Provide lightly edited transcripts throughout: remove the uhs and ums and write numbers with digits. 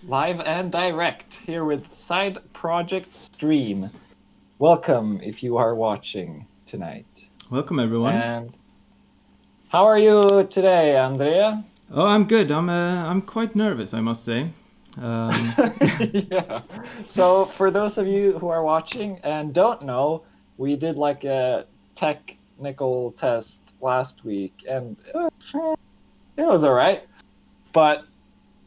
live and direct here with Side Project Stream. Welcome if you are watching tonight. Welcome, everyone. And how are you today, Andrea? Oh, I'm good. I'm quite nervous, I must say. Yeah. So for those of you who are watching and don't know, we did like a technical test last week, and it was all right. But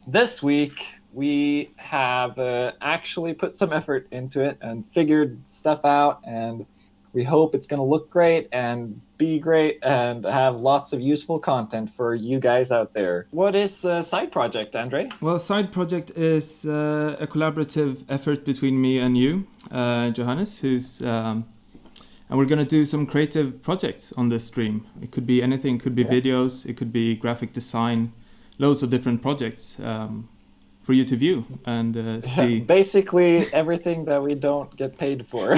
this week we have actually put some effort into it and figured stuff out, and we hope it's going to look great and be great and have lots of useful content for you guys out there. What is a side project, Andre? Well, Side Project is a collaborative effort between me and you, Johannes, and we're going to do some creative projects on this stream. It could be anything. It could be videos. It could be graphic design. Loads of different projects for you to view and see. Basically everything that we don't get paid for.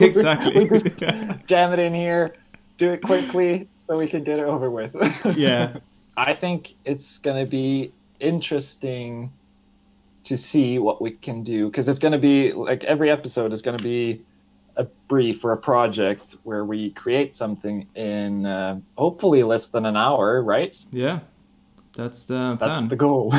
Exactly. We just jam it in here, do it quickly so we can get it over with. Yeah. I think it's going to be interesting to see what we can do, because it's going to be like every episode is going to be a brief or a project where we create something in hopefully less than an hour, right? Yeah. That's the plan. That's the goal.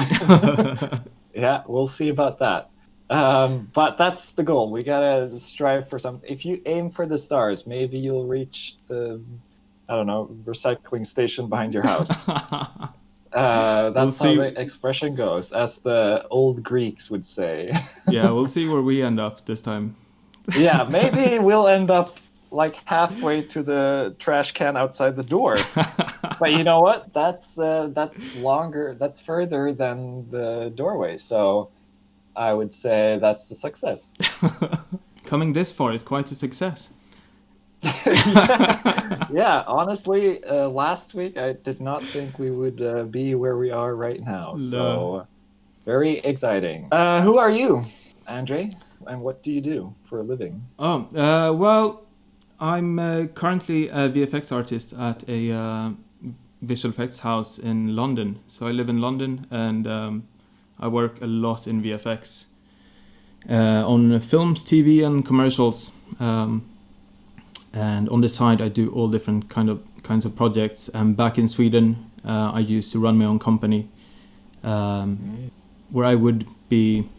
Yeah, we'll see about that. But that's the goal. We gotta strive for something. If you aim for the stars, maybe you'll reach the, I don't know, recycling station behind your house. That's how the expression goes, as the old Greeks would say. Yeah, we'll see where we end up this time. Yeah, maybe we'll end up like halfway to the trash can outside the door. But you know what? That's longer. That's further than the doorway. So I would say that's a success. Coming this far is quite a success. Yeah, honestly, last week I did not think we would be where we are right now. No. So very exciting. Who are you, Andre? And what do you do for a living? Well, I'm currently a VFX artist at a visual effects house in London. So I live in London, and I work a lot in VFX on films, TV, and commercials. And on the side, I do all different kinds of projects. And back in Sweden, I used to run my own company, where I would be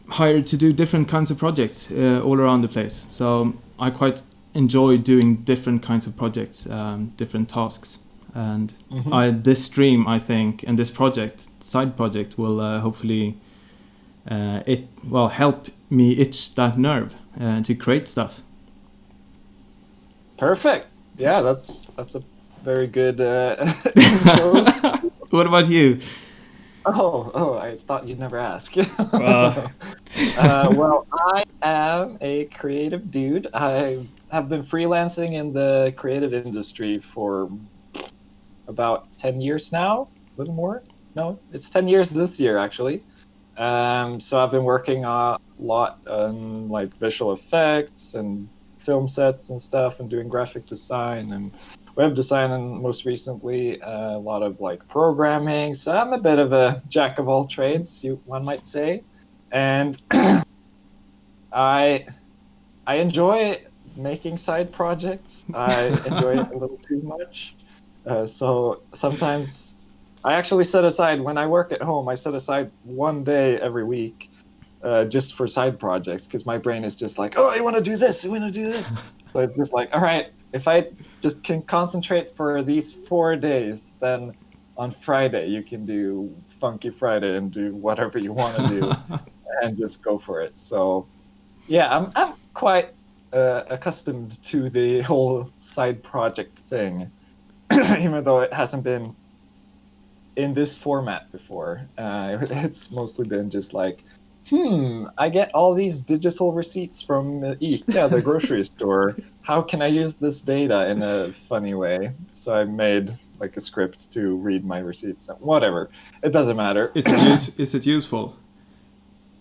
hired to do different kinds of projects all around the place. So I quite enjoy doing different kinds of projects, different tasks. And this stream, I think, and this side project, will hopefully help me itch that nerve to create stuff. Perfect. Yeah, that's a very good intro. What about you? Oh, I thought you'd never ask. Well, I am a creative dude. I have been freelancing in the creative industry for about 10 years now, a little more. No, it's 10 years this year, actually. So I've been working a lot on like visual effects and film sets and stuff, and doing graphic design and web design, and most recently a lot of like programming. So I'm a bit of a jack of all trades, one might say. And I enjoy making side projects. I enjoy it a little too much. So sometimes I actually set aside, when I work at home, I set aside one day every week just for side projects, because my brain is just like, oh, I want to do this, I want to do this. So it's just like, all right, if I just can concentrate for these 4 days, then on Friday you can do Funky Friday and do whatever you want to do and just go for it. So yeah, I'm quite accustomed to the whole side project thing, even though it hasn't been in this format before. It's mostly been just like, I get all these digital receipts from ICA, the grocery store. How can I use this data in a funny way? So I made like a script to read my receipts. Whatever. It doesn't matter. Is it useful?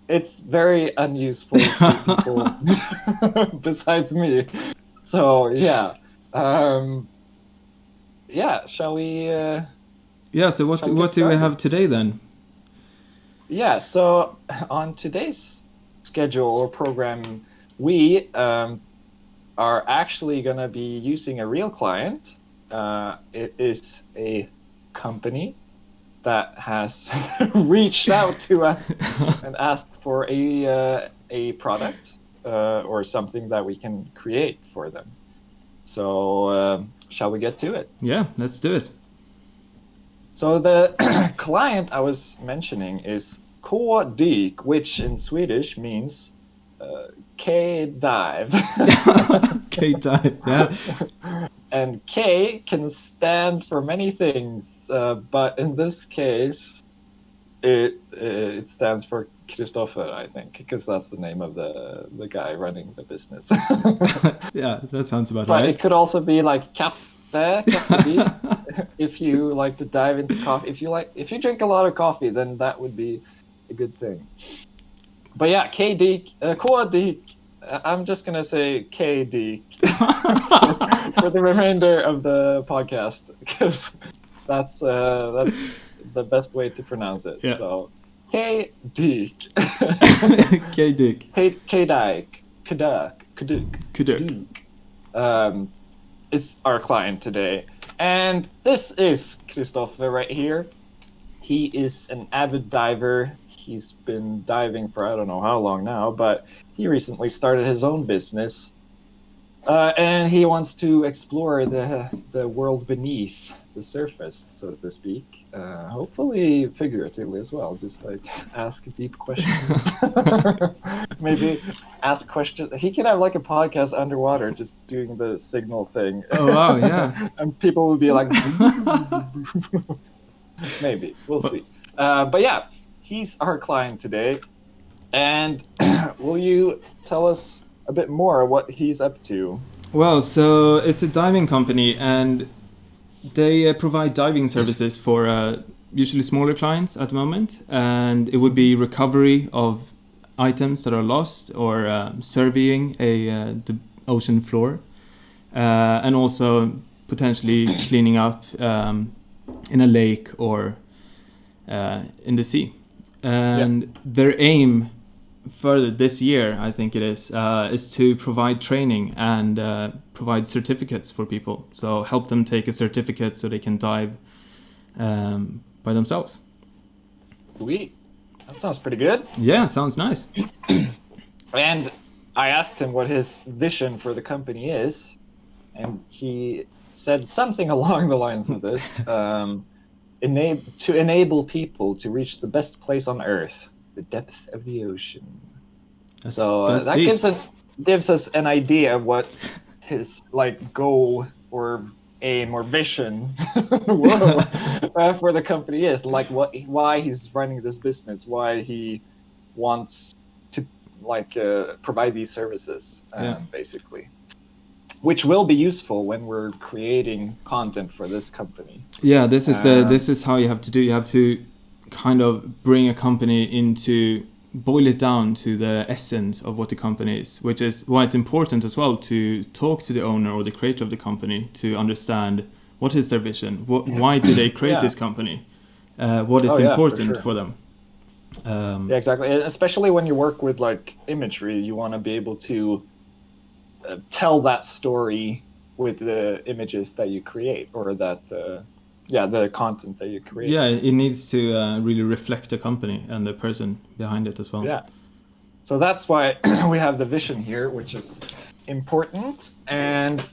It's very unuseful to people besides me. So yeah. Shall we... Yeah, so what do we have today then? Yeah, so on today's schedule or program, we are actually going to be using a real client. It is a company that has reached out to us and asked for a product or something that we can create for them. So shall we get to it? Yeah, let's do it. So the client I was mentioning is Kdyk, which in Swedish means K-dive. K-dive, yeah. And K can stand for many things, but in this case, it stands for Christopher, I think, because that's the name of the guy running the business. Yeah, that sounds about But right. it could also be like kaffe if you like to dive into coffee. If you drink a lot of coffee, then that would be a good thing. But yeah, Kdyk, I'm just gonna say Kdyk for the remainder of the podcast because that's the best way to pronounce it. Yeah. So Kdyk. Kdyk. Is our client today, and this is Christopher right here. He is an avid diver. He's been diving for I don't know how long now, but he recently started his own business, and he wants to explore the world beneath the surface, so to speak. Hopefully figuratively as well, just like ask deep questions. Maybe ask questions. He could have like a podcast underwater, just doing the signal thing. Oh wow, yeah. And people would be like, maybe we'll see. But yeah, he's our client today. And will you tell us a bit more what he's up to? Well, so it's a diving company, and they provide diving services for usually smaller clients at the moment, and it would be recovery of items that are lost or surveying the ocean floor, and also potentially cleaning up in a lake or in the sea. And their aim further this year, I think it is to provide training and provide certificates for people. So help them take a certificate so they can dive by themselves. Sweet. That sounds pretty good. Yeah, sounds nice. And I asked him what his vision for the company is, and he said something along the lines of this. To enable people to reach the best place on Earth, the depth of the ocean. That's that deep. gives us an idea of what his like goal or aim or vision for the company is, like why he's running this business, why he wants to like provide these services, basically, which will be useful when we're creating content for this company. Yeah, this is how you have to do. You have to kind of bring a company into, boil it down to the essence of what the company is, which is why it's important as well to talk to the owner or the creator of the company to understand what is their vision, why do they create this company, what is important for them. Yeah, exactly. Especially when you work with like imagery, you want to be able to tell that story with the images that you create, or that the content that you create. Yeah, it needs to really reflect the company and the person behind it as well. Yeah, so that's why we have the vision here, which is important. And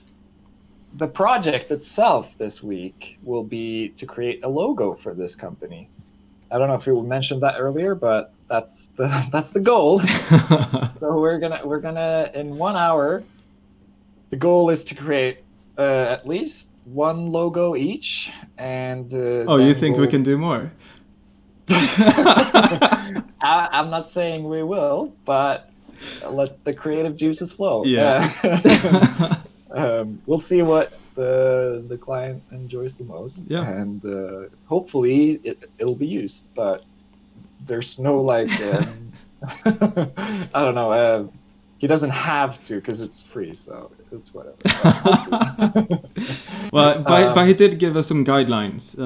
the project itself this week will be to create a logo for this company. I don't know if we mentioned that earlier, but that's the goal. So we're gonna in 1 hour, the goal is to create at least one logo each. And you think we can do more? I'm not saying we will, but let the creative juices flow. Yeah. We'll see what the client enjoys the most. Yeah. And hopefully it'll be used, but there's no like I don't know, he doesn't have to because it's free, so it's whatever. Well, but he did give us some guidelines.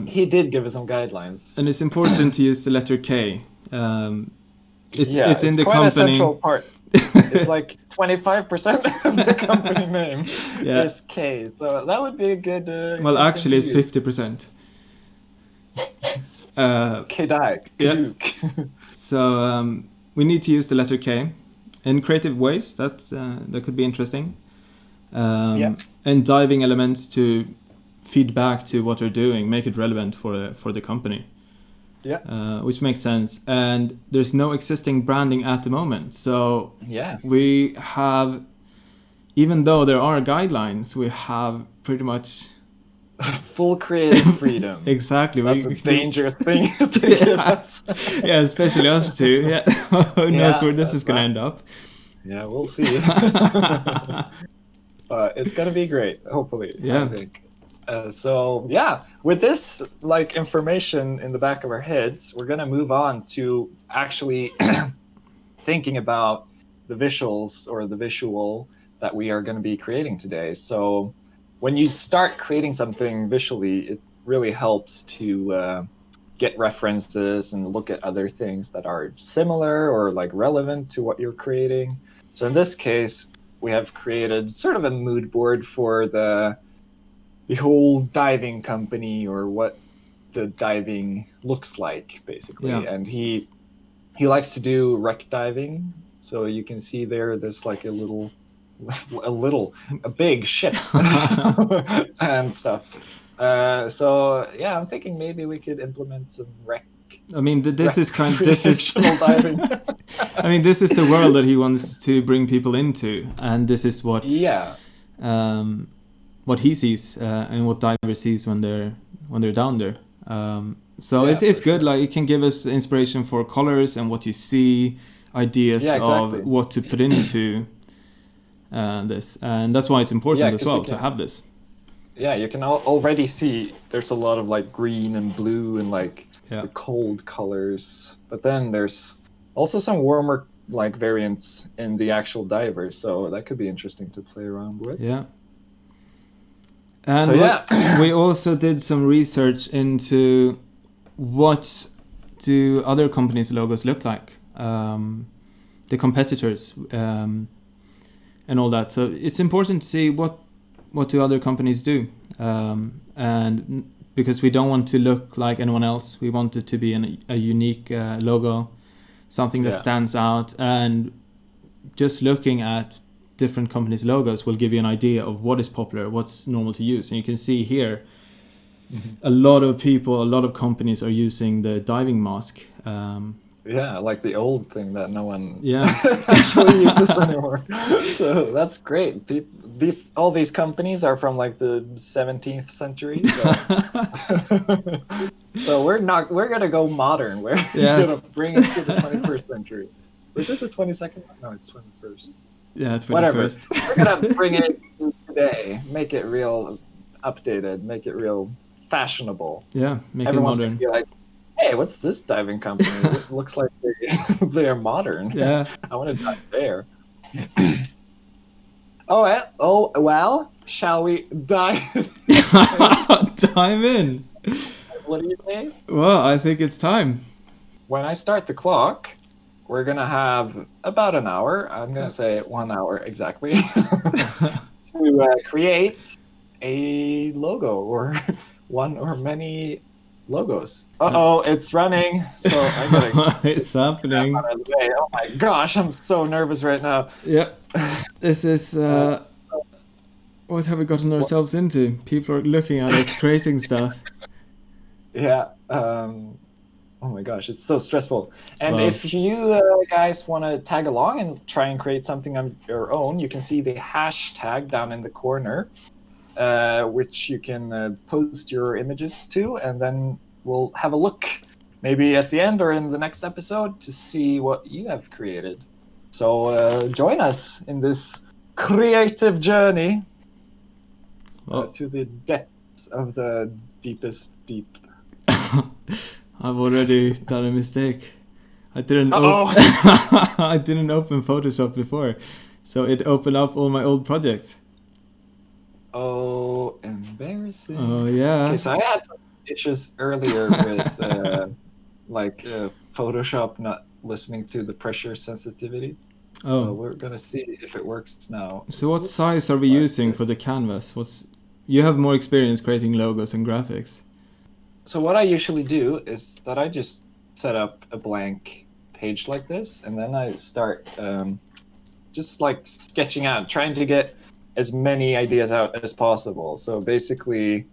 He did give us some guidelines. And it's important to use the letter K It's in the quite company. a central part. It's like 25% of the company name is K. So that would be a good. Well, good actually, it's thing to 50%. Kdyk. Kdyk. So we need to use the letter K in creative ways. That could be interesting. And diving elements to feed back to what they're doing, make it relevant for the company. Yeah. Which makes sense. And there's no existing branding at the moment. So we have, even though there are guidelines, we have pretty much full creative freedom. Exactly. That's a dangerous thing to give us. Yeah, especially us two. Yeah. Who knows where this is going to end up? Yeah, we'll see. It's going to be great, hopefully. Yeah. I think. With this like information in the back of our heads, we're going to move on to actually thinking about the visuals or the visual that we are going to be creating today. So when you start creating something visually, it really helps to get references and look at other things that are similar or like relevant to what you're creating. So in this case, we have created sort of a mood board for the whole diving company, or what the diving looks like, basically. Yeah. And he likes to do wreck diving. So you can see there's like a big ship and stuff. I'm thinking maybe we could implement some wreck. I mean, this is diving. I mean, this is the world that he wants to bring people into, and this is what what he sees and what diver sees when they're down there. It's good. Like, it can give us inspiration for colors and what you see, ideas of what to put into this, and that's why it's important as well to have this. Yeah, you can already see there's a lot of like green and blue and like the cold colors, but then there's also some warmer like variants in the actual divers, so that could be interesting to play around with. Yeah. And we also did some research into what do other companies' logos look like, the competitors, and all that. So it's important to see what do other companies do, and because we don't want to look like anyone else, we want it to be a unique logo, something that stands out. And just looking at different companies' logos will give you an idea of what is popular, what's normal to use. And you can see here, a lot of companies are using the diving mask. Like the old thing that no one actually actually uses anymore. So that's great. All these companies are from like the 17th century. So we're gonna go modern. We're gonna bring it to the 21st century. Or is it the 22nd? No, it's 21st. Yeah, 21st. Whatever. We're gonna bring it today. Make it real updated. Make it real fashionable. Yeah, make Everyone's it modern. Gonna be like, hey, what's this diving company? It looks like they're modern. Yeah. I want to dive there. Well, shall we dive? Dive in. What do you say? Well, I think it's time. When I start the clock, we're going to have about an hour. I'm going to say 1 hour exactly to create a logo or one or many logos. It's running. So I'm gonna. It's happening. Oh my gosh, I'm so nervous right now. Yeah, this is. What have we gotten ourselves into? People are looking at us creating stuff. Yeah. Oh my gosh, it's so stressful. And if you guys want to tag along and try and create something on your own, you can see the hashtag down in the corner, which you can post your images to, and then we'll have a look maybe at the end or in the next episode to see what you have created. So join us in this creative journey to the depths of the deepest deep. I've already done a mistake. I didn't I didn't open Photoshop before, so it opened up all my old projects. Oh, embarrassing. Oh yeah. Okay, so I had some issues earlier with Photoshop not listening to the pressure sensitivity. So Oh, we're gonna see if it works now. so what Oops. size are we using for the canvas? You have more experience creating logos and graphics. So what I usually do is that I just set up a blank page like this, and then I start just like sketching out, trying to get as many ideas out as possible. So basically,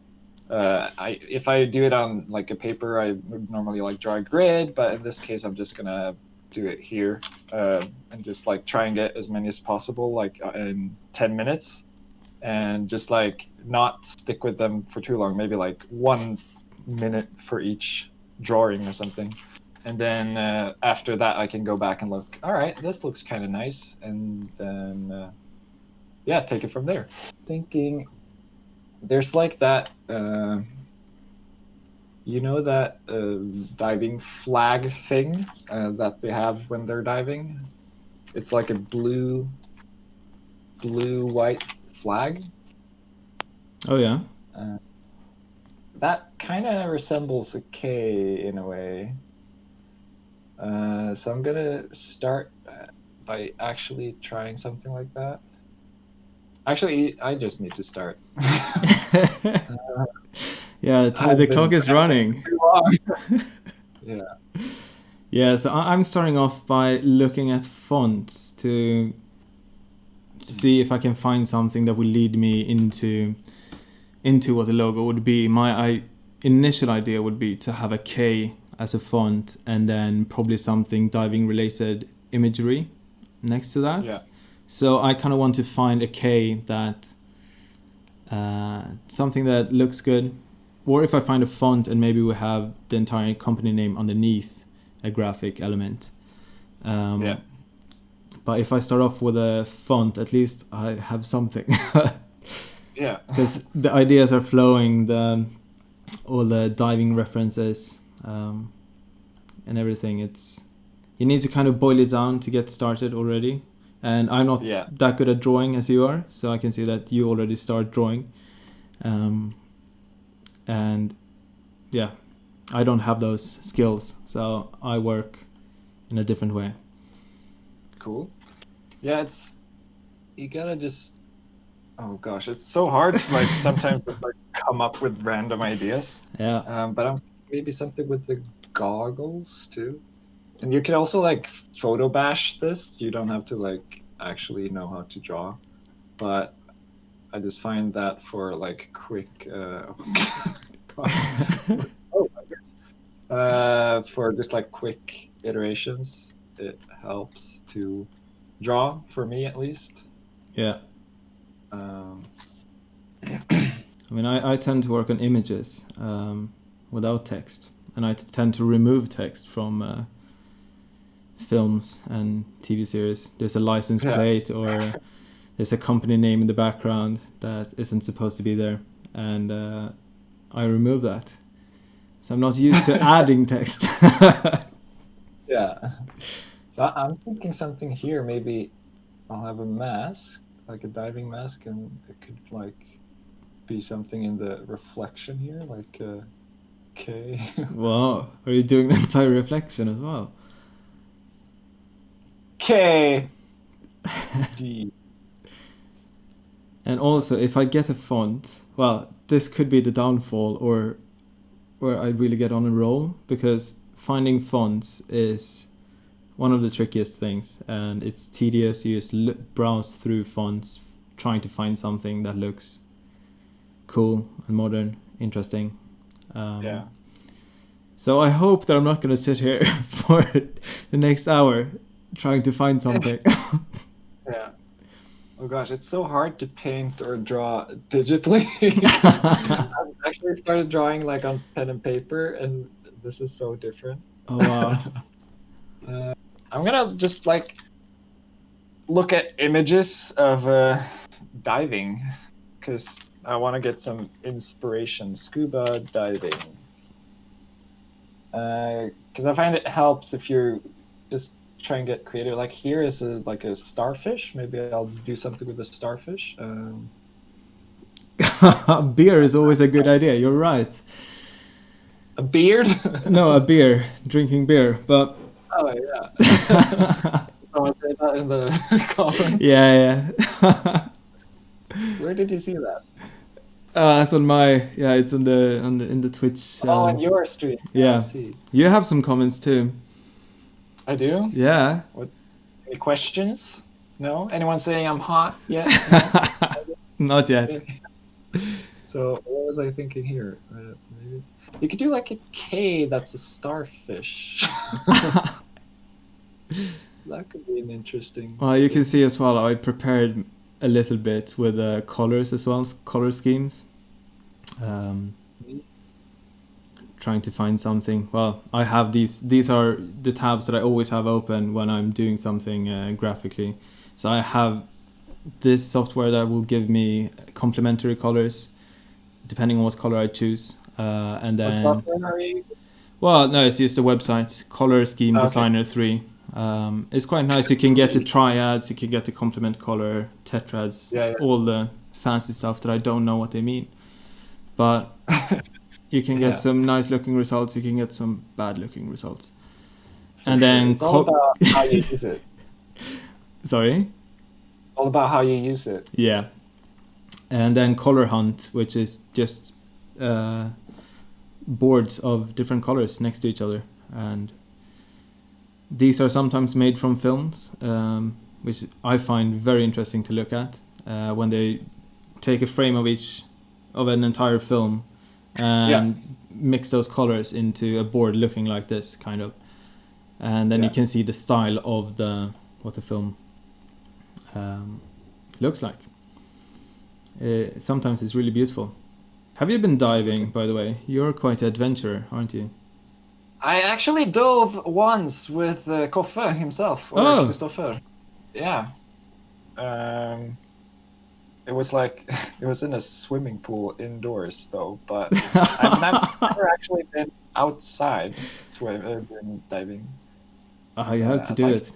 if I do it on like a paper, I would normally like draw a grid, but in this case, I'm just gonna do it here and just like try and get as many as possible, like in 10 minutes, and just like not stick with them for too long. Maybe like 1 minute for each drawing or something. And then after that, I can go back and look. All right, this looks kind of nice, and then yeah, take it from there. Thinking there's like that. You know that diving flag thing that they have when they're diving? It's like a blue, white flag. Oh yeah. That kind of resembles a K in a way. So I'm gonna start by actually trying something like that. Actually, I just need to start. Yeah, the clock is running. Yeah. Yeah, so I'm starting off by looking at fonts to see if I can find something that will lead me into what the logo would be. My initial idea would be to have a K as a font, and then probably something diving related imagery next to that. Yeah. So I kind of want to find a K that something that looks good, or if I find a font and maybe we have the entire company name underneath a graphic element. Yeah. But if I start off with a font, at least I have something. Yeah. Because the ideas are flowing, all the diving references and everything. You need to kind of boil it down to get started already. And I'm not that good at drawing as you are, so I can see that you already start drawing. And yeah, I don't have those skills, so I work in a different way. Cool. Yeah, you gotta just, oh gosh, it's so hard to like sometimes just, like come up with random ideas. Yeah. But maybe something with the goggles too. And you can also like photo bash this. You don't have to like actually know how to draw, but I just find that for like quick for just like quick iterations, it helps to draw, for me at least. Yeah. I mean, I tend to work on images without text, and I tend to remove text from films and TV series. There's a license plate or there's a company name in the background that isn't supposed to be there, and I remove that. So I'm not used to adding text. Yeah. So I'm thinking something here. Maybe I'll have a mask, like a diving mask, and it could like be something in the reflection here, like a K. Wow, are you doing the entire reflection as well? K. D. And also, if I get a font, well, this could be the downfall, or where I really get on a roll, because finding fonts is one of the trickiest things, and it's tedious. You just browse through fonts, trying to find something that looks cool and modern, interesting. Yeah. So I hope that I'm not going to sit here for the next hour trying to find something. Yeah. Oh gosh, it's so hard to paint or draw digitally. I've actually started drawing like on pen and paper, and this is so different. Oh wow. I'm gonna just like look at images of diving, because I want to get some inspiration. Scuba diving. Because I find it helps if you're just try and get creative. Like here is like a starfish. Maybe I'll do something with a starfish. Beer is always a good idea. You're right. A beard? No, a beer. Drinking beer. But Oh yeah. Someone said that in the comments. Yeah. Where did you see that? It's on my it's on the in the Twitch. On your stream. Yeah. I see. You have some comments too. I do. Yeah. What? Any questions? No. Anyone saying I'm hot yet? No? Not yet. So what was I thinking here? Maybe you could do like a K that's a starfish. That could be an interesting. Well, you can see as well. I prepared a little bit with colors as well, color schemes. Trying to find something. Well, I have these. These are the tabs that I always have open when I'm doing something graphically. So I have this software that will give me complementary colors, depending on what color I choose. And then. What software are you? Well, no, it's just a website, Color Scheme Designer 3. It's quite nice. You can get the triads, you can get the complement color, tetrads, all the fancy stuff that I don't know what they mean. But you can get some nice looking results, you can get some bad looking results. And then it's all about how you use it. Sorry? All about how you use it. Yeah. And then Color Hunt, which is just boards of different colors next to each other. And these are sometimes made from films, which I find very interesting to look at when they take a frame of an entire film and mix those colors into a board looking like this, kind of. And then you can see the style of what the film looks like. Sometimes it's really beautiful. Have you been diving, by the way? You're quite an adventurer, aren't you? I actually dove once with Koffe himself, or Christopher. Yeah. It was like, it was in a swimming pool indoors though, but I've never actually been outside diving. You have to do it.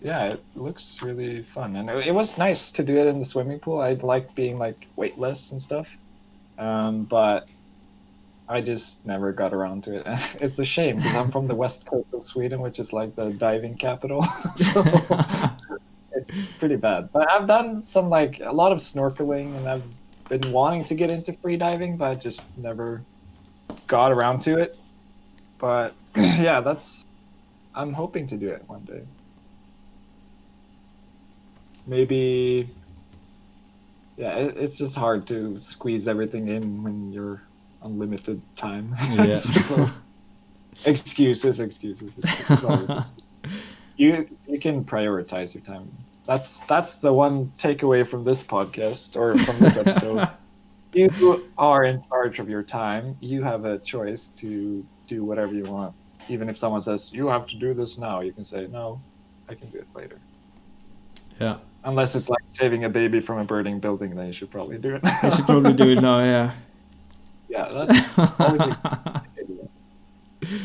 Yeah, it looks really fun. And it was nice to do it in the swimming pool. I like being like weightless and stuff. But I just never got around to it. It's a shame because I'm from the west coast of Sweden, which is like the diving capital. So it's pretty bad. But I've done a lot of snorkeling, and I've been wanting to get into free diving, but I just never got around to it. But yeah, I'm hoping to do it one day. Maybe. Yeah, it's just hard to squeeze everything in when you're unlimited time. Yeah. So, excuses. It's always excuses. You can prioritize your time. That's the one takeaway from this podcast or from this episode. You are in charge of your time. You have a choice to do whatever you want. Even if someone says you have to do this now, you can say no, I can do it later. Yeah. Unless it's like saving a baby from a burning building, then you should probably do it now. You should probably do it now, yeah. Yeah, that's always a good idea.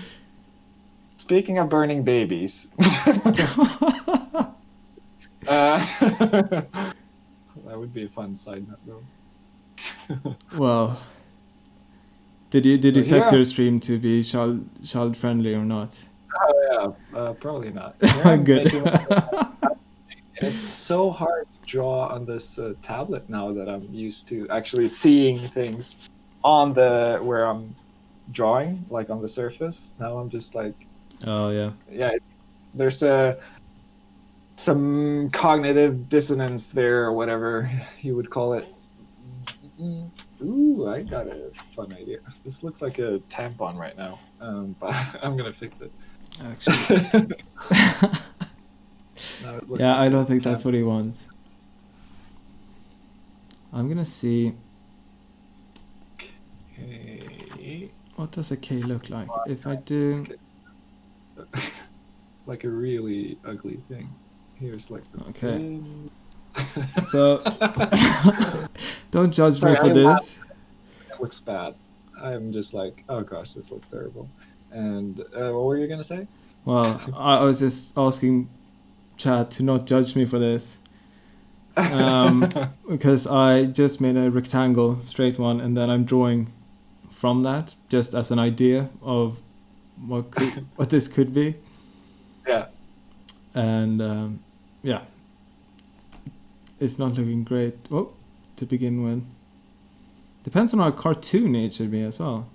Speaking of burning babies, that would be a fun side note, though. Well, did you set your stream to be child friendly or not? Oh yeah, probably not. Good. It's so hard to draw on this tablet now that I'm used to actually seeing things on where I'm drawing, like on the surface. Now I'm just like, oh yeah, there's some cognitive dissonance there, or whatever you would call it. Ooh, I got a fun idea. This looks like a tampon right now, but I'm gonna fix it. Actually. Yeah, I don't think that's what he wants. I'm gonna see. Okay. What does a K look like? If I do. Like a really ugly thing. Here's like the okay. So don't judge me for this. It looks bad. I'm just like, oh gosh, this looks terrible. And what were you gonna say? Well, I was just asking chat to not judge me for this, because I just made a rectangle, straight one, and then I'm drawing from that just as an idea of what this could be. Yeah. And yeah, it's not looking great. Oh, to begin with. Depends on how cartoony it should be as well,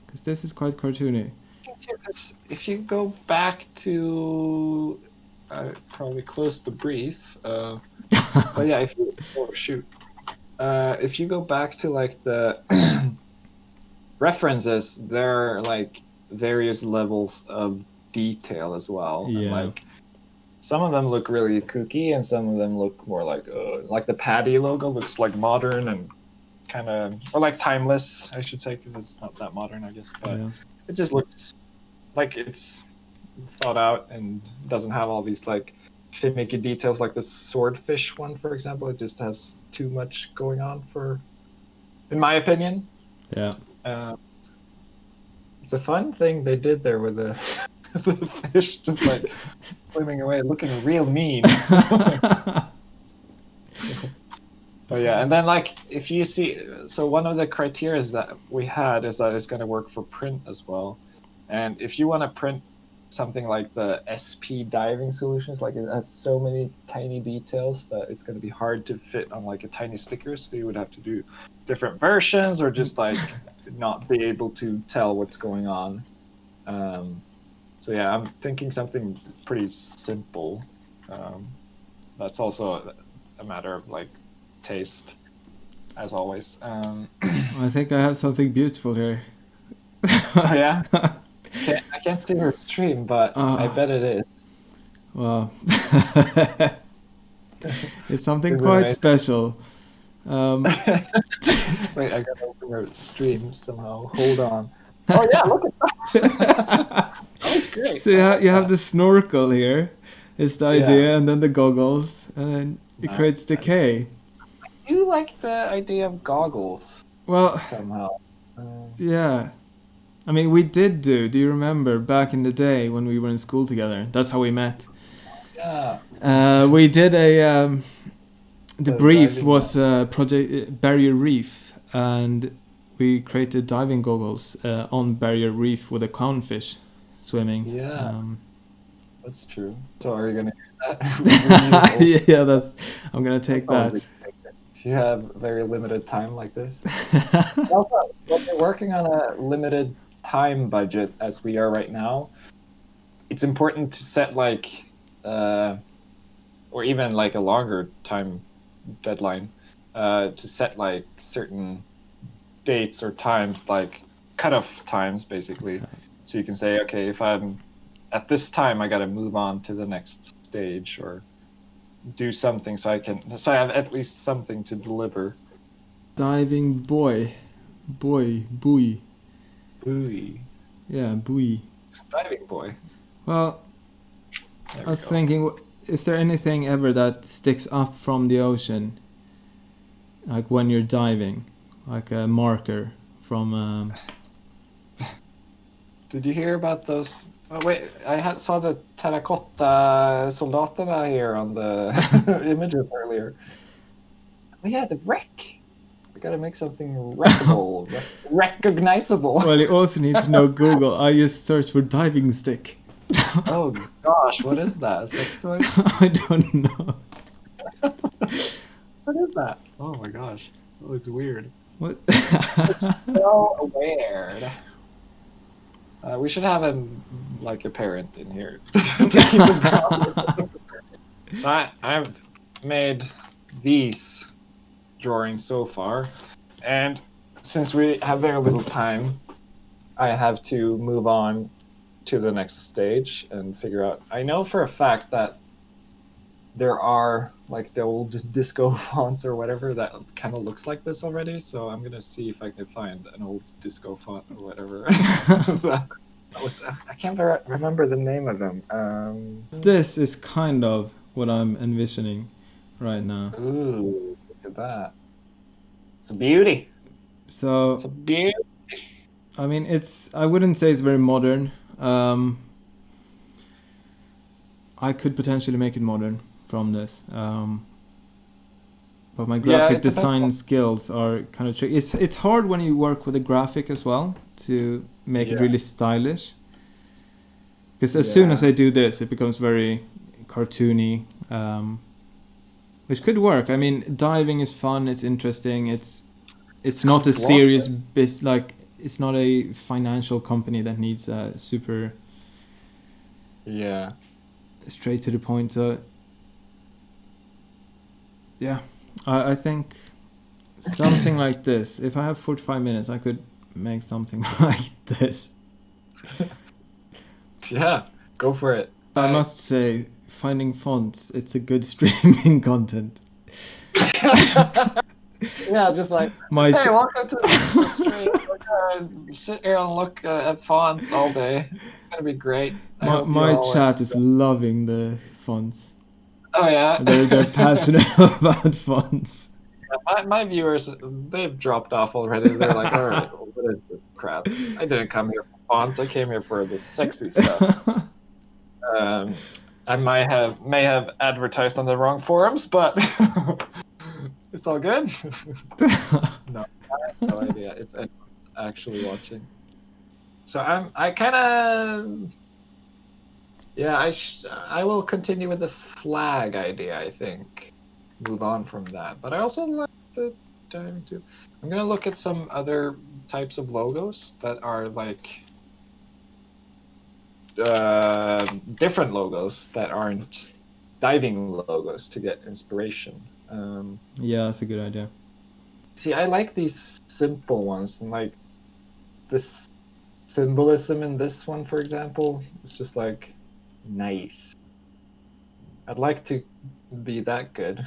because this is quite cartoony. If you go back to, probably close the brief. But yeah, if you if you go back to like the references, there are like various levels of detail as well, and Yeah. like some of them look really kooky, and some of them look more like the Paddy logo looks like modern and kind of, or like timeless, I should say, because it's not that modern, I guess. But Yeah. it just looks like it's thought out and doesn't have all these like finicky details like the swordfish one, for example. It just has too much going on, in my opinion. Yeah. It's a fun thing they did there with the, the fish just like swimming away, looking real mean. Oh yeah, and then like if you see, so one of the criteria that we had is that it's going to work for print as well. And if you want to print something like the SP diving solutions, like it has so many tiny details that it's going to be hard to fit on like a tiny sticker, so you would have to do different versions or just like not be able to tell what's going on. So yeah, I'm thinking something pretty simple. That's also a matter of like taste, as always. I think I have something beautiful here. Oh, yeah? I can't see her stream, but I bet it is. Well, it's something Isn't quite it? special. Wait, I gotta open her stream somehow. Hold on. Oh yeah, look at that. That was great. So you have the snorkel here. It's the idea, and then the goggles, and then it creates decay. You like the idea of goggles? Well, somehow. Yeah. I mean, we did do you remember back in the day when we were in school together? That's how we met. Yeah. We did the brief was Project Barrier Reef, and we created diving goggles on Barrier Reef with a clownfish swimming. Yeah. That's true. So are you going to use that? Yeah, I'm going to take that. If you have very limited time like this. Also, when you're working on a limited time budget as we are right now, it's important to set like or even like a longer time deadline, to set like certain dates or times, like cutoff times basically. So you can say, okay, if I'm at this time, I got to move on to the next stage or do something so I have at least something to deliver. Diving buoy. Buoy. Yeah, buoy. Diving boy. Well, I was thinking, is there anything ever that sticks up from the ocean, like when you're diving, like a marker from? Did you hear about those? Oh wait, saw the terracotta soldaterna here on the images earlier. Oh yeah, the wreck. We gotta make something wreckable, recognizable. Well, you also need to know Google. I just searched for diving stick. Oh gosh, what is that? A sex toy? I don't know. What is that? Oh my gosh, that looks weird. What? It's so weird. We should have a parent in here to keep us grounded. So I've made these drawings so far, and since we have very little time, I have to move on to the next stage and figure out. I know for a fact that there are like the old disco fonts or whatever that kind of looks like this already, so I'm gonna see if I can find an old disco font or whatever. I can't remember the name of them. This is kind of what I'm envisioning right now. Ooh, look at that. It's a beauty. So it's a beauty. I mean, I wouldn't say it's very modern. I could potentially make it modern from this. But my graphic design skills are kind of tricky. It's hard when you work with a graphic as well to make it really stylish. Because as soon as I do this, it becomes very cartoony, which could work. I mean, diving is fun. It's interesting. It's not a serious like it's not a financial company that needs a super straight to the point. So yeah, I think something like this. If I have 45 minutes, I could make something like this. Yeah, go for it. I must say, finding fonts, it's a good streaming content. Yeah, just like, hey, welcome to the stream. We're gonna sit here and look at fonts all day. It's gonna be great. My chat is loving the fonts. Oh yeah, they're passionate about fonts. Yeah, my viewers, they've dropped off already. They're like, all right, what is this crap? I didn't come here for fonts. I came here for the sexy stuff. I may have advertised on the wrong forums, but it's all good. No, I have no idea if anyone's actually watching. So I kind of, yeah, I will continue with the flag idea, I think. Move on from that, but I also like the diving too. I'm gonna look at some other types of logos that are like different logos that aren't diving logos to get inspiration. Yeah, that's a good idea. See, I like these simple ones, and like this symbolism in this one, for example, it's just like nice. I'd like to be that good.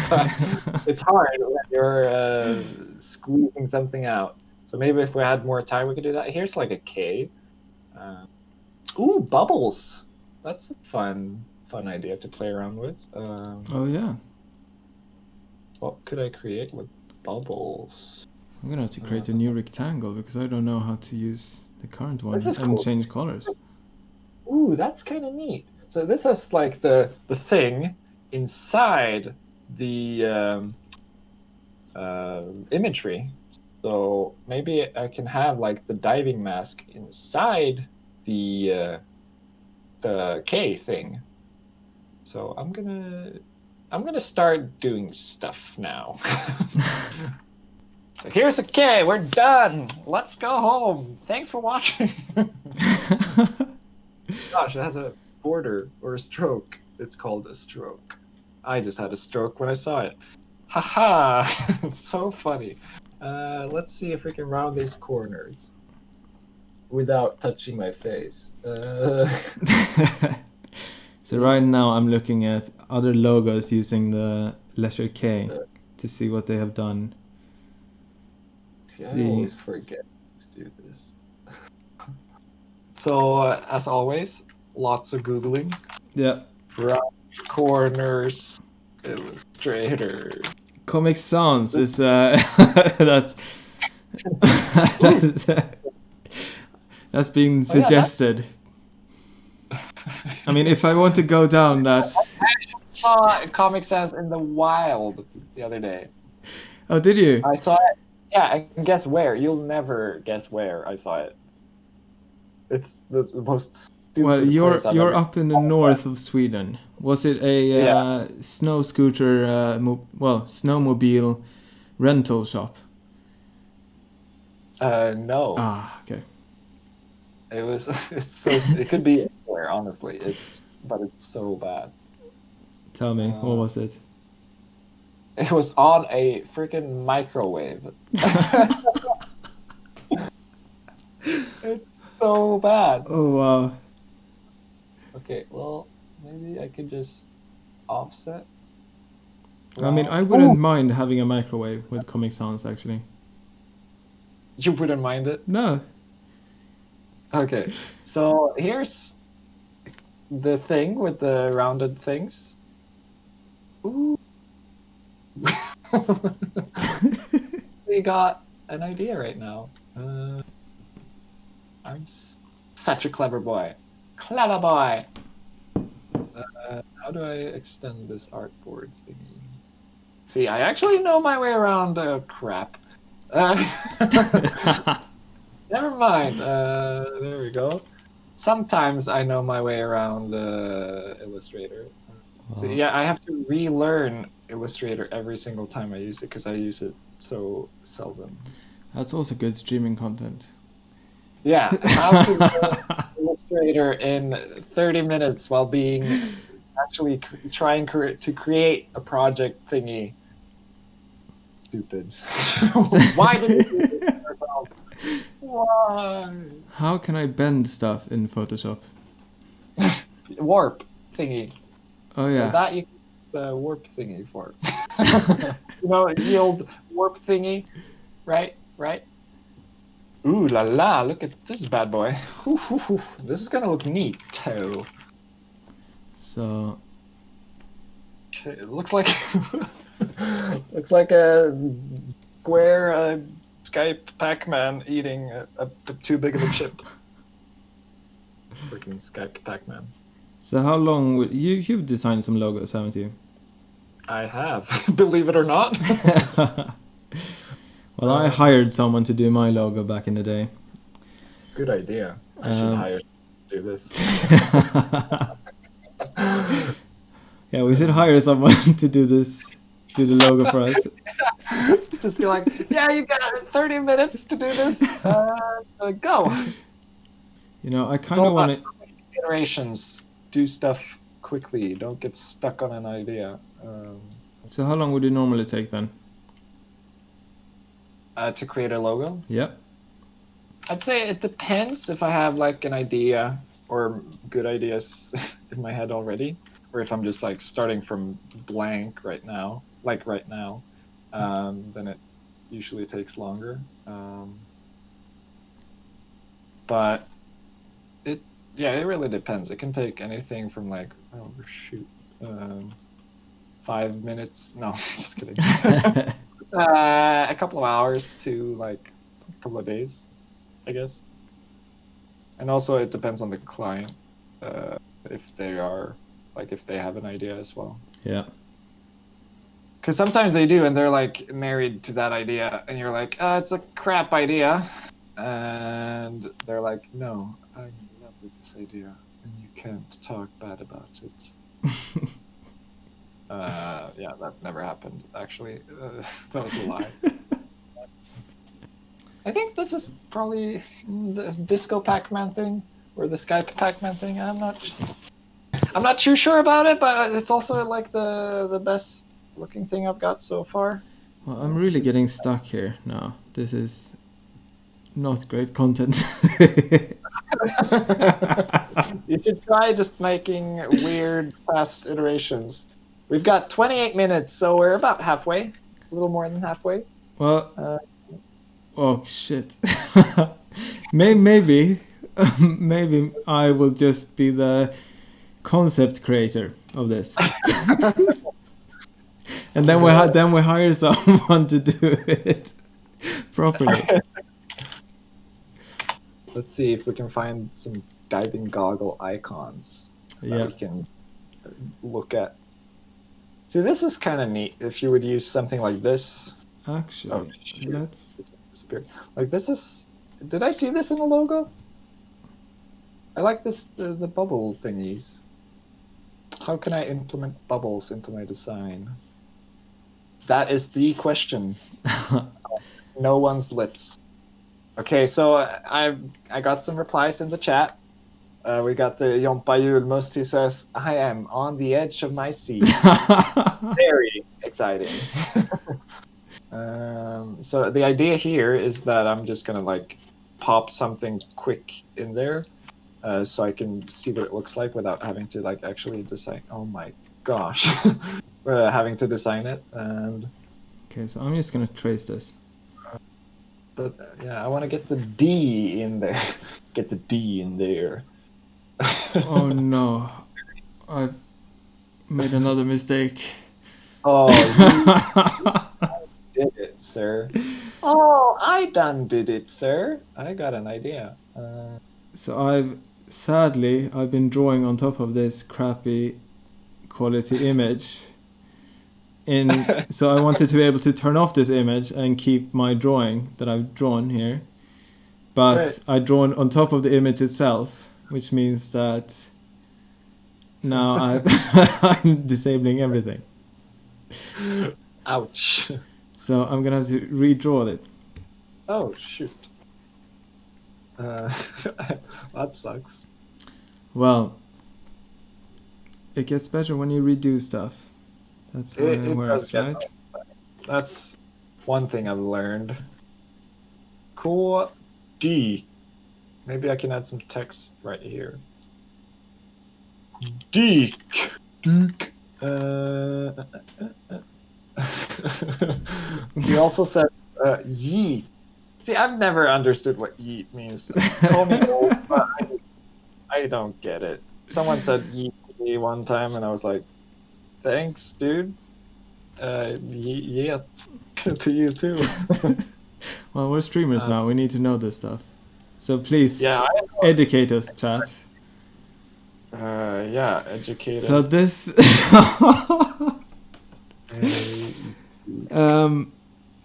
But it's hard when you're squeezing something out. So maybe if we had more time, we could do that. Here's like a K. Ooh, bubbles. That's a fun idea to play around with. Oh yeah. What could I create with bubbles? I'm gonna have to create a new rectangle because I don't know how to use the current one and cool. change colors. Ooh, that's kind of neat. So this is like the thing inside the imagery. So maybe I can have like the diving mask inside the K thing. So I'm gonna start doing stuff now. So here's a K. We're done. Let's go home. Thanks for watching. Gosh, it has a border or a stroke. It's called a stroke. I just had a stroke when I saw it. Haha! It's so funny. Let's see if we can round these corners without touching my face. So right now I'm looking at other logos using the letter K to see what they have done. I always forget to do this. So, as always, lots of Googling. Yeah. Round corners, illustrator. Comic Sans is that's being suggested. I mean, if I want to go down that. I actually saw Comic Sans in the wild the other day. Oh, did you? I saw it. Yeah, and guess where? You'll never guess where I saw it. It's the most stupid. Well, you're up in the north of Sweden. Was it a snow scooter, snowmobile rental shop? No. Ah, okay. It was. It could be anywhere, honestly. But it's so bad. Tell me, what was it? It was on a freaking microwave. It's so bad. Oh wow. Okay, well, maybe I could just offset. I mean, I wouldn't mind having a microwave with Comic Sans, actually. You wouldn't mind it? No. Okay, so here's the thing with the rounded things. Ooh. We got an idea right now. I'm such a clever boy. Clever boy! How do I extend this artboard thingy? See, I actually know my way around crap. Never mind. There we go. sometimes I know my way around Illustrator. So yeah, I have to relearn Illustrator every single time I use it because I use it so seldom. That's also good streaming content. Yeah, how to learn Illustrator in 30 minutes while being actually trying to create a project thingy. Stupid. Why did we do this to ourselves? Why? How can I bend stuff in Photoshop? Warp thingy. Oh yeah. That you the warp thingy for. The old warp thingy, right? Ooh la la! Look at this bad boy. This is gonna look neat too. So. Okay, it looks like looks like a square Skype Pac-Man eating a too big of a chip. Freaking Skype Pac-Man. So how long would you've designed some logos, haven't you? I have, believe it or not. Well, I hired someone to do my logo back in the day. Good idea. I should hire someone to do this. Yeah, we should hire someone to do this, do the logo for us. Just be like, yeah, you got 30 minutes to do this. Go. I kind of want to. Iterations. Do stuff quickly. Don't get stuck on an idea. So how long would it normally take then? To create a logo? Yep. I'd say it depends if I have like an idea or good ideas in my head already, or if I'm just like starting from blank right now, then it usually takes longer. But it really depends. It can take anything from like 5 minutes. No, just kidding. A couple of hours to like a couple of days, I guess. And also it depends on the client, if they have an idea as well. Yeah. Because sometimes they do, and they're like married to that idea, and you're like, it's a crap idea, and they're like, no, I'm in love with this idea, and you can't talk bad about it. Yeah, that never happened, actually. That was a lie. I think this is probably the Disco Pac-Man thing, or the Skype Pac-Man thing. I'm not too sure about it, but it's also like the best looking thing I've got so far. Well, I'm really getting stuck here now. This is not great content. You should try just making weird, fast iterations. We've got 28 minutes, so we're about halfway. A little more than halfway. Well, oh shit. Maybe I will just be the concept creator of this. And then we hire someone to do it properly. Let's see if we can find some diving goggle icons that we can look at. See, this is kind of neat. If you would use something like this. Actually, let's disappear. Like this is. Did I see this in the logo? I like this the bubble thingies. How can I implement bubbles into my design? That is the question. No one's lips. Okay, so I got some replies in the chat. We got the Jompa Julmust. He says, I am on the edge of my seat. Very exciting. So the idea here is that I'm just going to like pop something quick in there so I can see what it looks like without having to like actually design. Oh my gosh. Having to design it. And okay, so I'm just going to trace this. But yeah, I want to get the D in there. Get the D in there. Oh no, I've made another mistake. Oh, you did it, sir. Oh, I done did it, sir. I got an idea. So I've been drawing on top of this crappy quality image. So I wanted to be able to turn off this image and keep my drawing that I've drawn here. But I drawn on top of the image itself. which means that now I'm disabling everything. Ouch. So I'm gonna have to redraw it. Oh, shoot. That sucks. Well, it gets better when you redo stuff. That's how it works, right? That's one thing I've learned. Cool. D. Maybe I can add some text right here. Dyk. Dyk. He also said yeet. See, I've never understood what yeet means. Call me old, but I don't get it. Someone said yeet to me one time, and I was like, thanks, dude. Yeet to you too. Well, we're streamers now. We need to know this stuff. So please educate us, chat. Yeah, educated. So this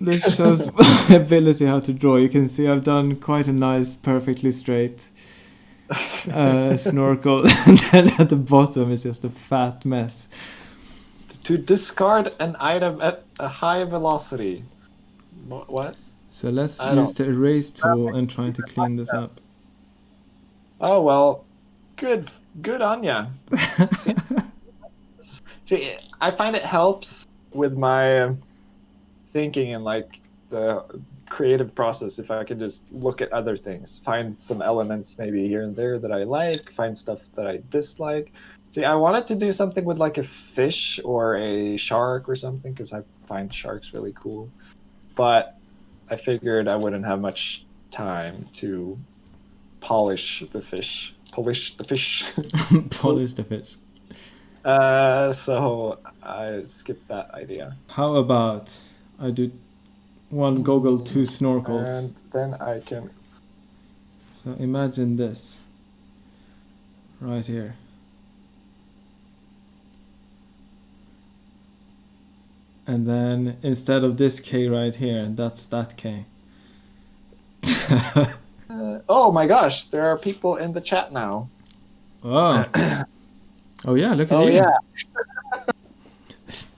this shows my ability how to draw. You can see I've done quite a nice, perfectly straight snorkel, and then at the bottom is just a fat mess. To discard an item at a high velocity. What? So let's use the erase tool and try to clean this up. Oh well, good on ya. See, I find it helps with my thinking and like the creative process if I could just look at other things, find some elements maybe here and there that I like, find stuff that I dislike. See, I wanted to do something with like a fish or a shark or something because I find sharks really cool, but I figured I wouldn't have much time to polish the fish. Polish the fish. So I skipped that idea. How about I do one goggle, two snorkels, and then I can. So imagine this right here. And then instead of this K right here, that's that K. Oh my gosh, there are people in the chat now. Oh. Oh yeah, look at you. Oh yeah.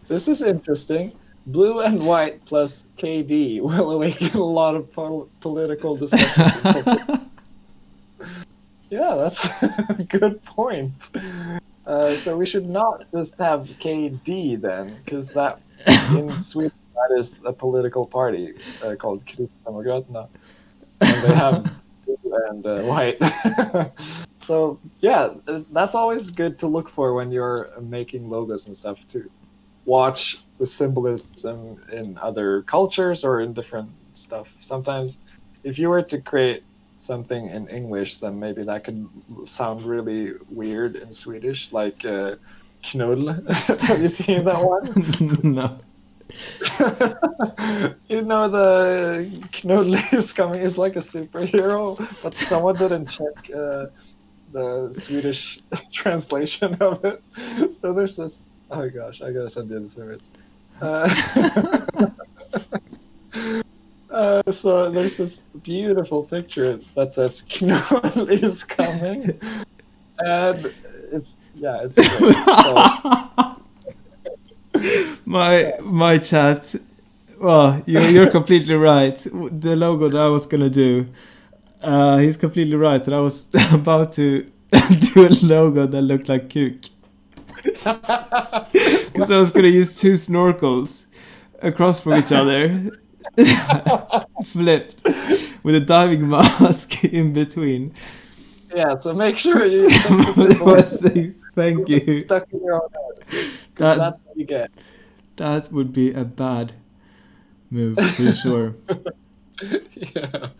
This is interesting. Blue and white plus KD will awaken a lot of political discussion. Yeah, that's a good point. So we should not just have KD then, because that in Sweden that is a political party called Kristdemokraterna, and they have blue and white. So yeah, that's always good to look for when you're making logos and stuff, to watch the symbolism in other cultures or in different stuff. Sometimes if you were to create something in English, then maybe that could sound really weird in Swedish, like knull. Have you seen that one? No. You know, the knull is coming is like a superhero, but someone didn't check the Swedish translation of it. So there's this. Oh gosh, I gotta send you this image. So there's this beautiful picture that says "Knull is coming," and it's great. So, my chat. Well, you're completely right. The logo that I was gonna do, he's completely right. And I was about to do a logo that looked like kook. Because I was gonna use two snorkels across from each other, flipped, with a diving mask in between. Yeah, so make sure you thank you. Stuck in your own head. That's what you get. That would be a bad move for sure. Yeah.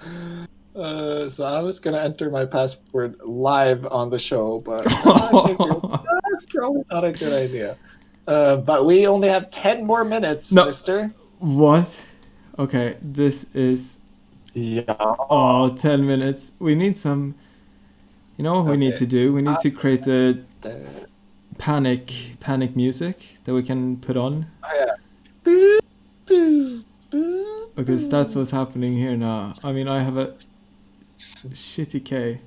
So I was gonna enter my password live on the show, but I figured that's probably not a good idea. But we only have 10 more minutes, mister. What? Okay, this is... Yeah. Oh, 10 minutes. We need some... You know what we need to do? We need to create a panic music that we can put on. Oh, yeah. Because that's what's happening here now. I mean, I have a shitty K.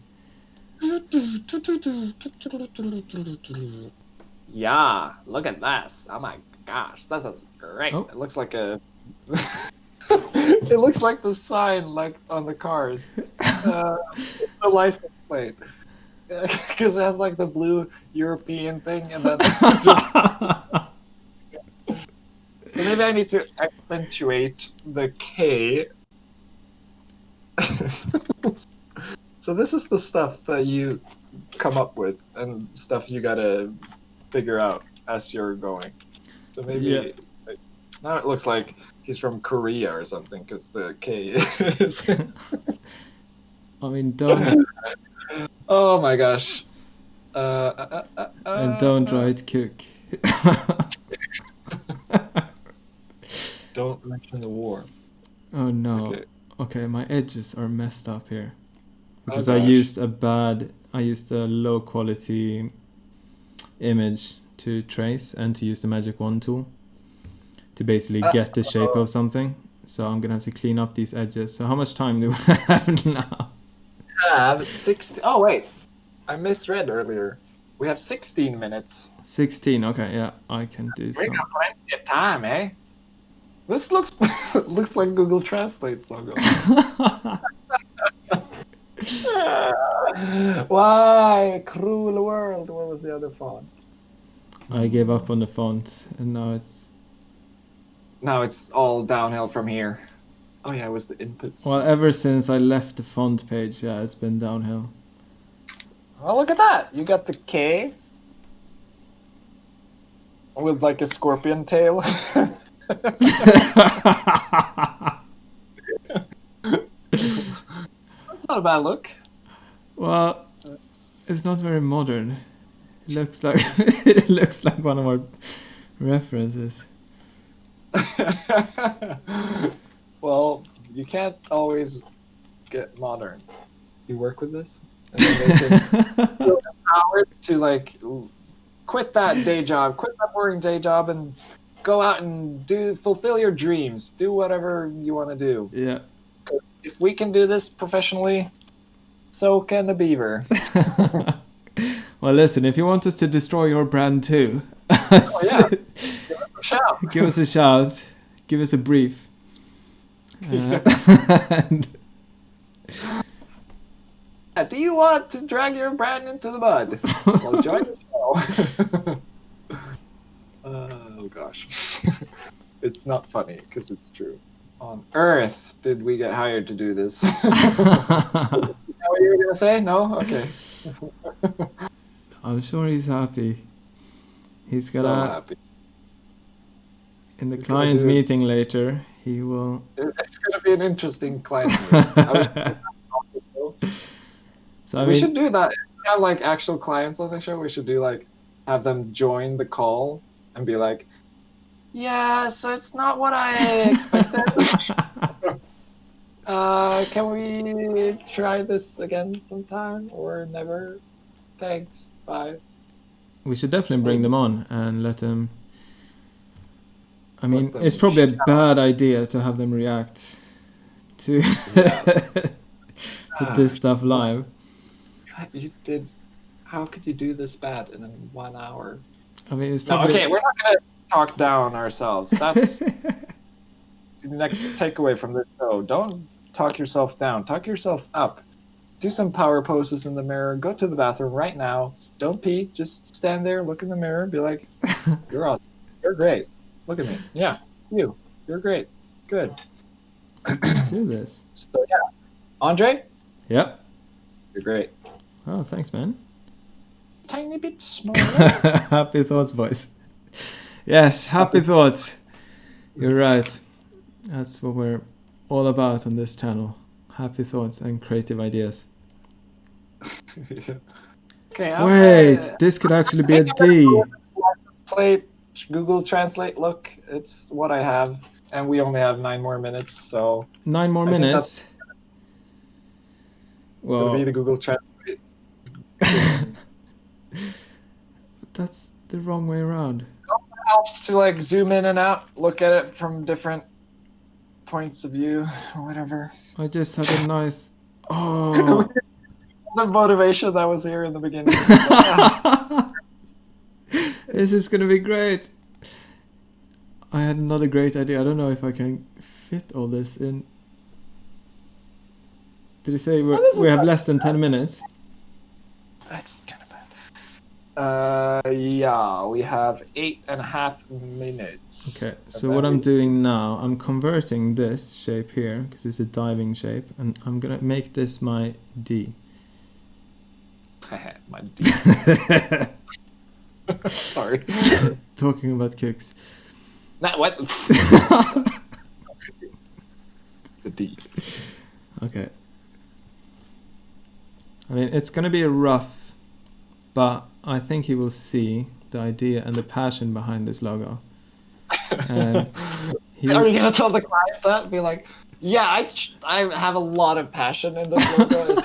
Yeah, look at this. Oh my gosh, this is great. Oh. It looks like a. It looks like the sign, like on the cars, the license plate, because it has like the blue European thing, and then just. So maybe I need to accentuate the K. So this is the stuff that you come up with and stuff you gotta figure out as you're going. So maybe now it looks like he's from Korea or something because the K is. I mean, don't. Oh my gosh. And don't write cook. Don't mention the war. Oh no. Okay, my edges are messed up here. Because Oh, I gosh. used a low quality image to trace and to use the magic wand tool to basically get the shape of something. So I'm gonna have to clean up these edges. So how much time do we have now? Have 60. Oh wait, I misread earlier. We have 16 minutes. 16. Okay, yeah, I can do We some. got plenty of time, eh? This looks looks like Google Translate's logo. Why, cruel world? What was the other font? I gave up on the font, and now it's. Now it's all downhill from here. Oh yeah, it was the inputs. Well, ever since I left the font page, yeah, it's been downhill. Oh, look at that! You got the K with like a scorpion tail. That's not a bad look. Well, it's not very modern. It looks like it looks like one of our references. Well, you can't always get modern. You work with this, and then they can feel empowered to like quit that day job, quit that boring day job, and go out and fulfill your dreams. Do whatever you want to do. Yeah. 'Cause if we can do this professionally, so can the beaver. Well, listen, if you want us to destroy your brand too, Oh yeah, give us a shout. give us a shout, give us a brief. And Do you want to drag your brand into the mud? Well, join the show. Oh gosh, it's not funny because it's true. On Earth, did we get hired to do this? Is that what you were gonna say? No. Okay. I'm sure he's happy. He's So gonna happy. in the He's gonna client do it. meeting later. He will. It's gonna be an interesting client meeting. So I We mean, should do that. If we have like actual clients on the show, we should do like have them join the call and be like, "Yeah, so it's not what I expected. Can we try this again sometime or never? Thanks. Bye." we should definitely bring them on and let them. I mean, them it's probably a shout. bad idea to have them react to to this stuff live. You did. How could you do this bad in 1 hour? I mean, it's No, probably. okay, we're not gonna talk down ourselves. That's the next takeaway from this show. Don't talk yourself down. Talk yourself up. Do some power poses in the mirror. Go to the bathroom right now. Don't pee. Just stand there, look in the mirror, be like, "You're awesome. You're great. Look at me. Yeah, you. You're great. Good." do this. So yeah, Andre, Yep. you're great. Oh, thanks, man. Tiny bit smaller. Happy thoughts, boys. Yes, happy thoughts. You're right. That's what we're all about on this channel. Happy thoughts and creative ideas. Yeah. Okay. Wait, this could actually be a D. Play Google Translate. Look, it's what I have, and we only have 9 more minutes, so 9 more I think minutes. it'll Well, be the Google Translate. that's the wrong way around. It also helps to like zoom in and out, look at it from different points of view or whatever. I just had a nice. Oh, the motivation that was here in the beginning. This is gonna be great. I had another great idea. I don't know if I can fit all this in. Did you say we have less than 10 minutes? That's kind of bad. Yeah, we have 8.5 minutes. Okay, so what I'm doing now, I'm converting this shape here, because it's a diving shape, and I'm gonna make this my D. My D. Sorry. Talking about kicks. Not what? The D. Okay. I mean, it's gonna be rough, but I think he will see the idea and the passion behind this logo. And Are you gonna tell the client that? Be like, yeah, I have a lot of passion in this logo.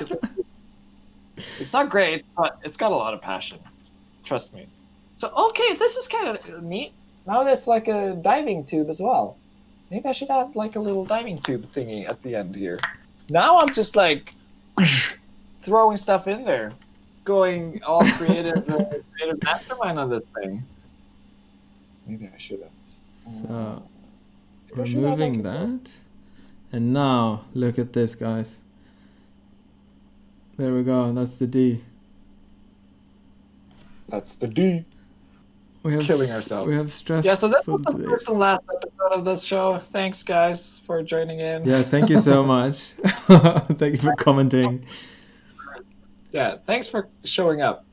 It's not great, but it's got a lot of passion. Trust me. So okay, this is kind of neat. Now there's like a diving tube as well. Maybe I should add like a little diving tube thingy at the end here. Now I'm just like throwing stuff in there, going all creative, creative mastermind on this thing. Maybe I shouldn't. So removing that, and now look at this, guys. There we go. That's the D. That's the D. We have Killing ourselves. We have stress. Yeah, so this was the first and last episode of this show. Thanks, guys, for joining in. Yeah, thank you so much. Thank you for commenting. Yeah, thanks for showing up.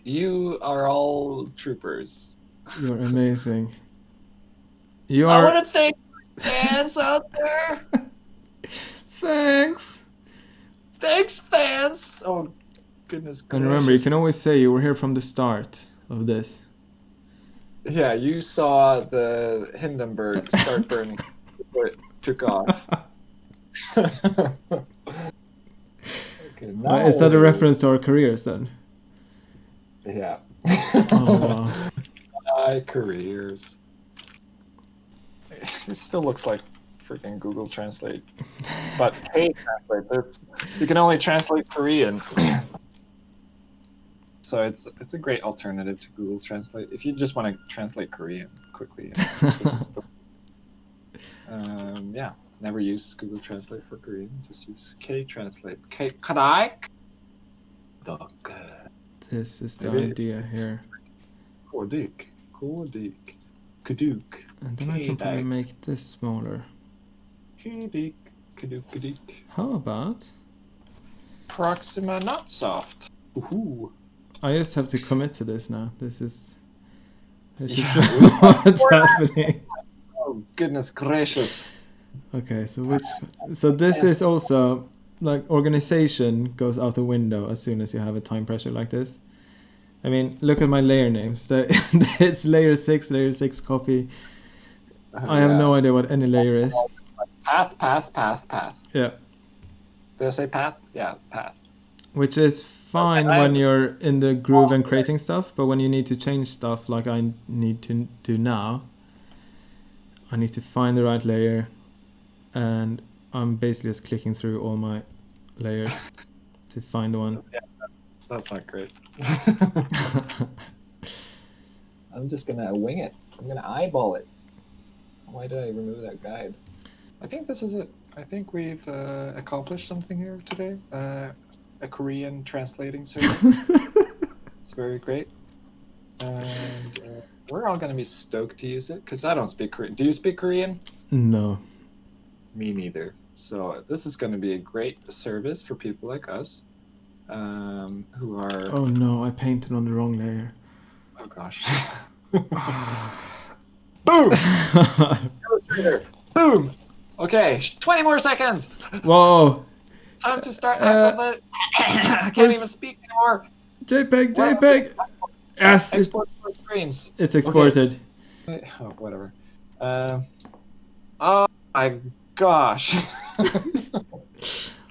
You are all troopers. You're amazing. You I are. want to thank fans out there. Thanks. Thanks, fans. Oh, goodness gracious. And remember, you can always say you were here from the start of this. Yeah, you saw the Hindenburg start burning before it took off. Okay, Is that a reference to our careers then? Yeah. Oh, wow. My careers. It still looks like freaking Google Translate, but K translates. You can only translate Korean, so it's a great alternative to Google Translate if you just want to translate Korean quickly. Yeah, never use Google Translate for Korean. Just use K Translate. K Kadak. This is the idea here. Kdyk. Kaduk. And then I can probably make this smaller. Kdyk. How about? Proxima not soft. Ooh. I just have to commit to this now. This is Yeah. what's happening. Oh goodness gracious. Okay, so this is also like organization goes out the window as soon as you have a time pressure like this. I mean, look at my layer names. It's layer 6 copy. I have no idea what any layer is. Path. Yeah. Did I say path? Yeah, path. Which is fine when you're in the groove and creating stuff, but when you need to change stuff like I need to do now, I need to find the right layer, and I'm basically just clicking through all my layers to find the one. Yeah, that's not great. I'm just gonna wing it. I'm gonna eyeball it. Why did I remove that guide? I think this is it. I think we've accomplished something here today. A Korean translating service. It's very great. And we're all going to be stoked to use it because I don't speak Korean. Do you speak Korean? No. Me neither. So this is going to be a great service for people like us who are... Oh no, I painted on the wrong layer. Oh gosh. Boom! Boom! Okay, 20 more seconds! Whoa! Time to start. I can't even speak anymore. JPEG. Yes, export for screens. It's exported. Okay. Oh, whatever. Oh my gosh.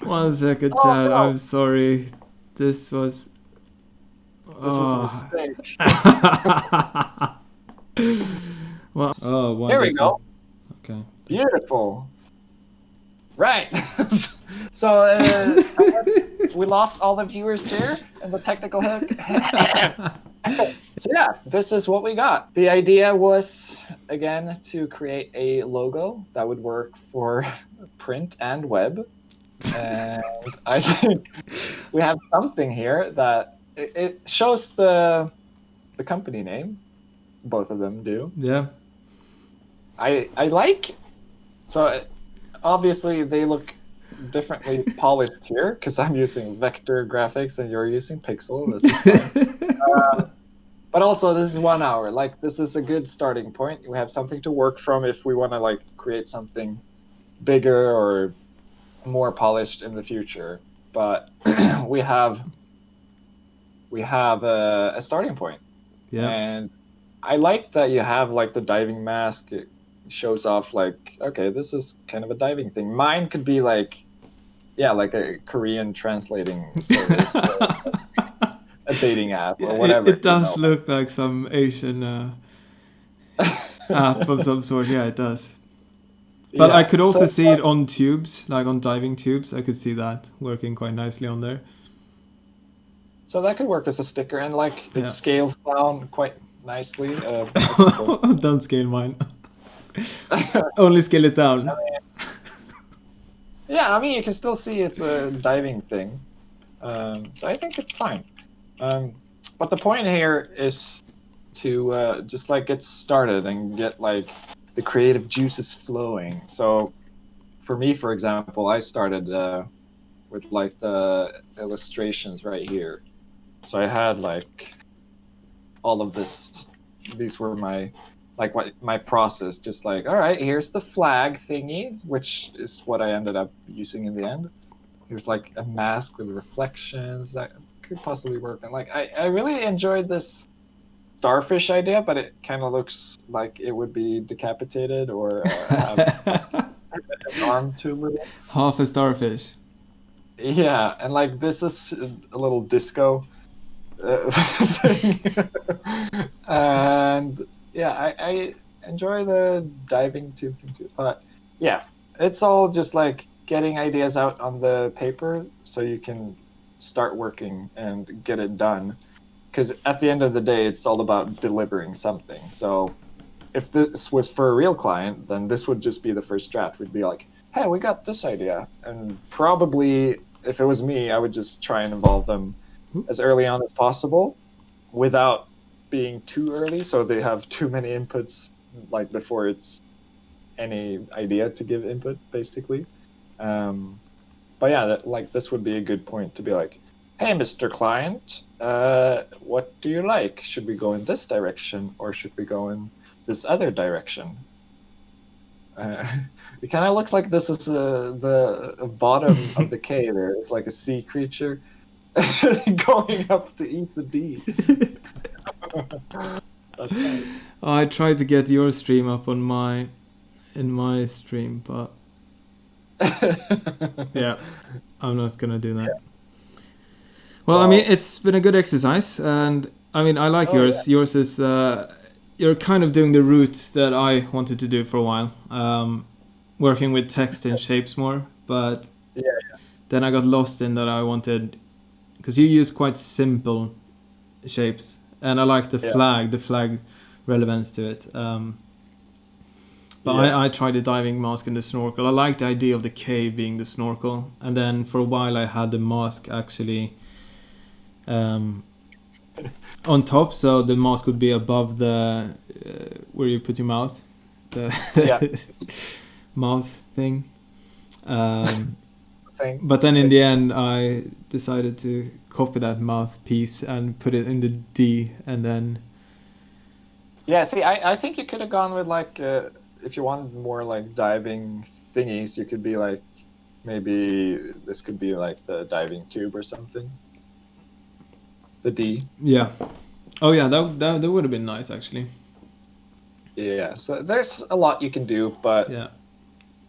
1 second, Chad. No. I'm sorry. This was. This was a mistake. Well, There we go. Okay. Beautiful. Right. So I guess we lost all the viewers there and the technical hook. So yeah, this is what we got. The idea was, again, to create a logo that would work for print and web. And I think we have something here that it shows the company name. Both of them do. Yeah. I like, so obviously they look differently polished here because I'm using vector graphics and you're using pixel. This is fine. But also this is 1 hour. Like, this is a good starting point. We have something to work from if we want to like create something bigger or more polished in the future. But we have a starting point. Yeah. And I like that you have like the diving mask. It shows off like, okay, this is kind of a diving thing. Mine could be like, yeah, like a Korean translating service, or a dating app, or whatever. It does look like some Asian app of some sort. Yeah, it does. But I could also see it on tubes, like on diving tubes. I could see that working quite nicely on there. So that could work as a sticker, and like it scales down quite nicely. Don't scale mine. Only scale it down. I mean, you can still see it's a diving thing. So I think it's fine. But the point here is to just like get started and get like the creative juices flowing. So for me, for example, I started with like the illustrations right here. So I had like all of this. These were my my process. Just like, all right, here's the flag thingy, which is what I ended up using in the end. Here's like a mask with reflections that could possibly work. And like, I really enjoyed this starfish idea, but it kind of looks like it would be decapitated or have an arm too little. Half a starfish. Yeah, and like this is a little disco thing. And yeah, I enjoy the diving tube thing too. But yeah, it's all just like getting ideas out on the paper so you can start working and get it done. Because at the end of the day, it's all about delivering something. So if this was for a real client, then this would just be the first draft. We'd be like, hey, we got this idea. And probably if it was me, I would just try and involve them as early on as possible without being too early, so they have too many inputs like before it's any idea to give input, basically. But yeah, like this would be a good point to be like, hey, Mr. Client, what do you like? Should we go in this direction or should we go in this other direction? It kind of looks like this is the bottom of the K there. It's like a sea creature going up to eat the D. That's nice. I tried to get your stream up on in my stream, but yeah, I'm not gonna do that. Yeah. Well, I mean, it's been a good exercise, and I mean, I like yours. Yeah. Yours is you're kind of doing the route that I wanted to do for a while, working with text and shapes more. But then I got lost in that I wanted, because you use quite simple shapes, and I like the flag relevance to it. But I tried the diving mask and the snorkel. I like the idea of the K being the snorkel, and then for a while I had the mask actually on top, so the mask would be above the where you put your mouth, the mouth thing. But then in the end, I decided to copy that mouthpiece and put it in the D, and then. Yeah, see, I think you could have gone with like if you wanted more like diving thingies, you could be like, maybe this could be like the diving tube or something. The D. Yeah. Oh yeah, that would have been nice actually. Yeah, so there's a lot you can do, but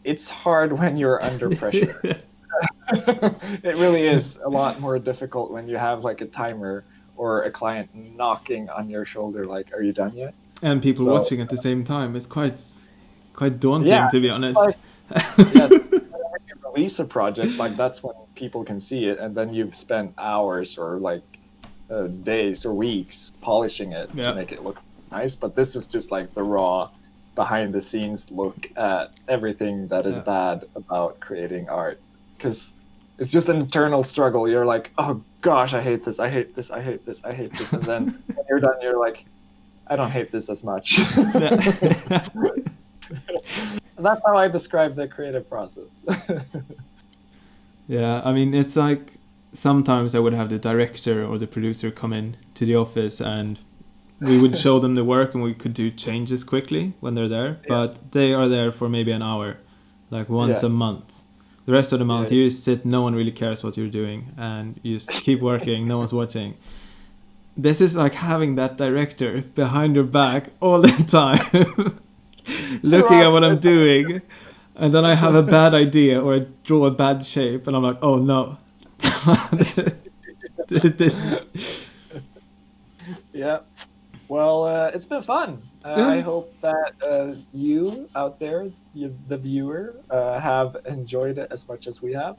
it's hard when you're under pressure. It really is a lot more difficult when you have like a timer or a client knocking on your shoulder like, are you done yet? And people watching at the same time. It's quite daunting, to be honest. Like, yes, release a project, like that's when people can see it, and then you've spent hours or like days or weeks polishing it to make it look nice. But this is just like the raw, behind the scenes look at everything that is bad about creating art, because it's just an internal struggle. You're like, oh gosh, I hate this, I hate this, I hate this, I hate this, and then when you're done, you're like, I don't hate this as much. That's how I describe the creative process. Yeah, I mean, it's like sometimes I would have the director or the producer come in to the office and we would show them the work and we could do changes quickly when they're there. But they are there for maybe an hour, like once a month. The rest of the month, you just sit, no one really cares what you're doing, and you just keep working, no one's watching. This is like having that director behind your back all the time, looking at what I'm doing, and then I have a bad idea or I draw a bad shape, and I'm like, oh no. Yeah. Well, it's been fun. I hope that you out there, the viewer, have enjoyed it as much as we have.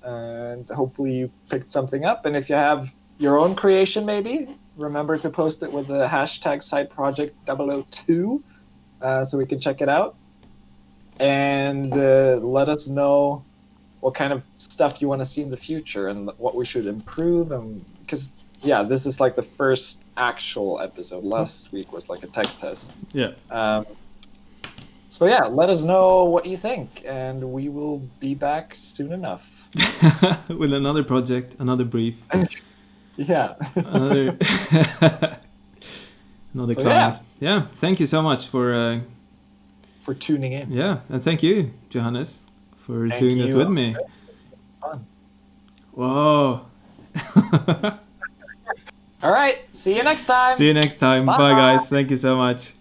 And hopefully you picked something up. And if you have your own creation, maybe, remember to post it with the hashtag SideProject002 so we can check it out. And let us know what kind of stuff you want to see in the future and what we should improve. And because this is like the first actual episode. Last week was like a tech test. So let us know what you think, and we will be back soon enough with another project, another brief. Another client. Thank you so much for tuning in. And thank you, Johannes, for doing this with me. Fun. Whoa. All right. See you next time. Bye, guys. Thank you so much.